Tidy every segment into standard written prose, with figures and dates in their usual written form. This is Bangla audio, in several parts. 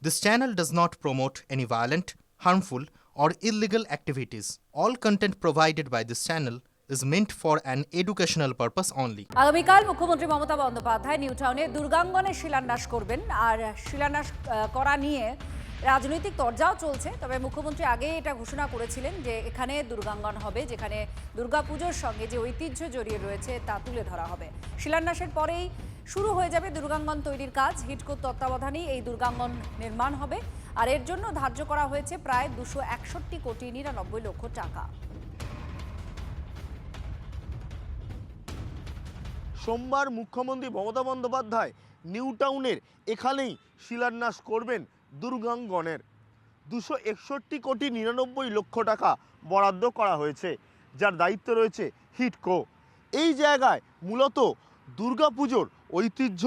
This channel does not promote any violent, harmful, or illegal activities. All content provided by this channel is meant for an educational purpose only. আগামীকাল মুখ্যমন্ত্রী মমতা বন্দ্যোপাধ্যায় নিউ টাউনে দুর্গাঙ্গনের শিলান্যাস করবেন আর শিলান্যাস করা নিয়ে রাজনৈতিক তরজাও চলছে। তবে মুখ্যমন্ত্রী আগে এটা ঘোষণা করেছিলেন যে এখানে দুর্গাঙ্গন হবে, যেখানে দুর্গাপুজোর সঙ্গে যে ঐতিহ্য জড়িয়ে রয়েছে তা তুলে ধরা হবে। শিলান্যাসের পরেই শুরু হয়ে যাবে দুর্গাঙ্গন তৈরির কাজ। হিডকোর তত্ত্বাবধানেই এই দুর্গাঙ্গন নির্মাণ হবে আর এর জন্য ধার্য করা হয়েছে প্রায় 261,99,00,000 টাকা। সোমবার মুখ্যমন্ত্রী মমতা বন্দ্যোপাধ্যায় নিউ টাউনের এখানেই শিলান্যাস করবেন দুর্গাঙ্গনের। 261,99,00,000 টাকা বরাদ্দ করা হয়েছে, যার দায়িত্ব রয়েছে হিডকো। এই জায়গায় মূলত দুর্গাপুজোর ঐতিহ্য,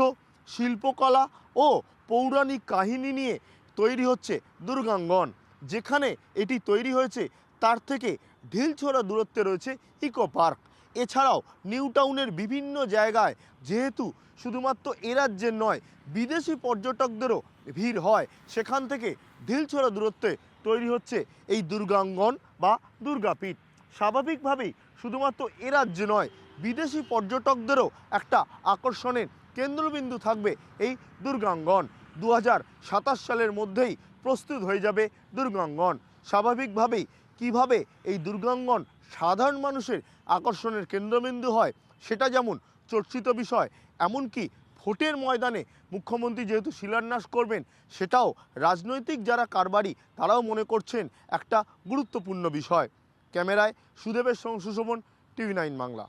শিল্পকলা ও পৌরাণিক কাহিনী নিয়ে তৈরি হচ্ছে দুর্গাঙ্গন। যেখানে এটি তৈরি হয়েছে তার থেকে ঢিলছোড়া দূরত্বে রয়েছে ইকো পার্ক। এছাড়াও নিউ টাউনের বিভিন্ন জায়গায় যেহেতু শুধুমাত্র এ রাজ্যের নয় বিদেশি পর্যটকদেরও ভিড় হয়, সেখান থেকে ঢিলছোড়া দূরত্বে তৈরি হচ্ছে এই দুর্গাঙ্গন বা দুর্গাপীঠ। স্বাভাবিকভাবেই শুধুমাত্র এ রাজ্যে নয় বিদেশি পর্যটকদেরও একটা আকর্ষণের কেন্দ্রবিন্দু থাকবে এই দুর্গাঙ্গন। 2027 সালের মধ্যেই প্রস্তুত হয়ে যাবে দুর্গাঙ্গন। স্বাভাবিকভাবেই কিভাবে এই দুর্গাঙ্গন সাধারণ মানুষের আকর্ষণের কেন্দ্রবিন্দু হয় সেটা যেমন চর্চিত বিষয়, এমনকি ভোটের ময়দানে মুখ্যমন্ত্রী যেহেতু শিলান্যাস করবেন সেটাও রাজনৈতিক যারা কারবারি তারাও মনে করছেন একটা গুরুত্বপূর্ণ বিষয়। ক্যামেরায় সুদেবের সঙ্গে সুশোভন, TV9 বাংলা।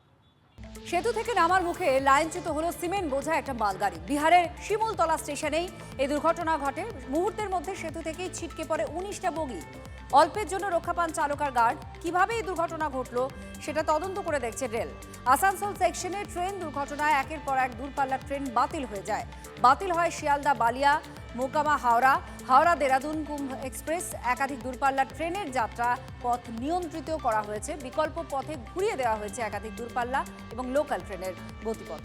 সেতু থেকে নামার মুখে লাইনচ্যুত হলো সিমেন্ট বোঝা একটা মালগাড়ি। বিহারের শিমুলতলা স্টেশনেই এই দুর্ঘটনা ঘটে। মুহূর্তের মধ্যে সেতু থেকেই ছিটকে পড়ে 19টা বগি। অল্পের জন্য রক্ষা পান চালক আর গার্ড। কিভাবে এই দুর্ঘটনা ঘটলো সেটা তদন্ত করে দেখছে রেল। আসানসোল সেকশনে ট্রেন দুর্ঘটনায় একের পর এক দূরপাল্লার ট্রেন বাতিল হয়ে যায়। বাতিল হয় শিয়ালদা বালিয়া, মোকামা হাওড়া, হাওড়া দেরাদুন কুম্ভ এক্সপ্রেস। একাধিক দূরপাল্লার ট্রেনের যাত্রা পথ নিয়ন্ত্রিত করা হয়েছে। বিকল্প পথে ঘুরিয়ে দেওয়া হয়েছে একাধিক দূরপাল্লা এবং লোকাল ট্রেনের গতিপথ।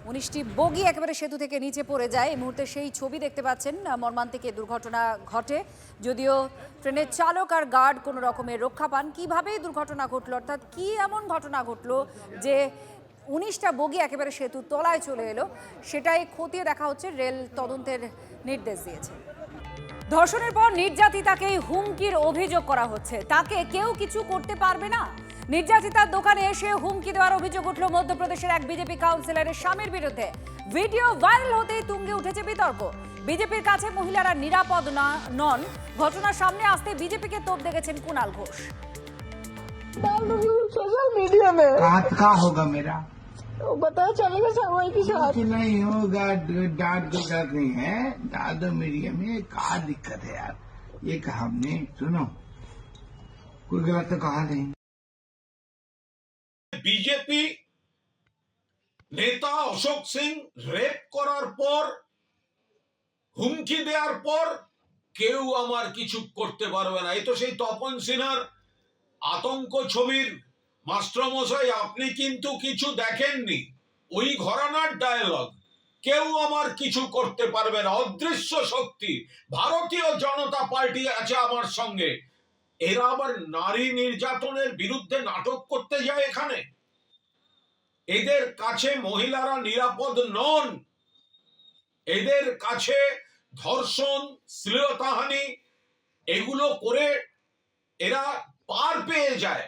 উনিশটি বগি একেবারে সেতু থেকে নিচে পড়ে যায়। এই মুহূর্তে সেই ছবি দেখতে পাচ্ছেন। মর্মান্তিক দুর্ঘটনা ঘটে, যদিও ট্রেনের চালক আর গার্ড কোনো রকমের রক্ষা পান। কিভাবে দুর্ঘটনা ঘটলো, অর্থাৎ কি এমন ঘটনা ঘটলো যে 19টা বগি একেবারে সেতুর তলায় চলে এলো, সেটাই খতিয়ে দেখা হচ্ছে। রেল তদন্তের নির্দেশ দিয়েছে। ধর্ষণের পর নির্যাতিতাকে হুমকির অভিযোগ করা হচ্ছে। তাকে কেউ কিছু করতে পারবে না। নির্যাতিতার দোকানে এসে হুমকি দেওয়ার অভিযোগ উঠল মধ্যপ্রদেশের এক বিজেপি কাউন্সিলরের স্বামীর বিরুদ্ধে। ভিডিও ভাইরাল হতেই তুঙ্গে উঠেছে বিতর্ক। বিজেপির কাছে মহিলারা নিরাপদ নন। ঘটনার সামনে আসতে বিজেপিকে তোপ দেখেছেন কুণাল ঘোষ। सोशल मीडिया में कहाँ होगा मेरा तो पता चलेगा सामने के साथ कि नहीं होगा। डांट को डर नहीं है, डाल दो मीडिया में। कहा दिक्कत है यार, ये कहा हमने, सुनो कोई गलत तो कहा नहीं। বিজেপি নেতা অশোক সিং রেপ করার পর, হুমকি দেওয়ার পর কেউ আমার কিছু করতে পারবে না। এই তো সেই তপন সিনহার আতঙ্ক ছবির মাস্টারমশাই, আপনি কিন্তু কিছু দেখেননি। ওই ঘরানার ডায়লগ, কেউ আমার কিছু করতে পারবে না। অদৃশ্য শক্তি ভারতীয় জনতা পার্টি আছে আমার সঙ্গে। এরা আবার নারী নির্যাতনের বিরুদ্ধে নাটক করতে যায় এখানে। এদের কাছে মহিলারা নিরাপদ নন। এদের কাছে ধর্ষণ, শ্লীলতাহানি এগুলো করে এরা পার পেয়ে যায়।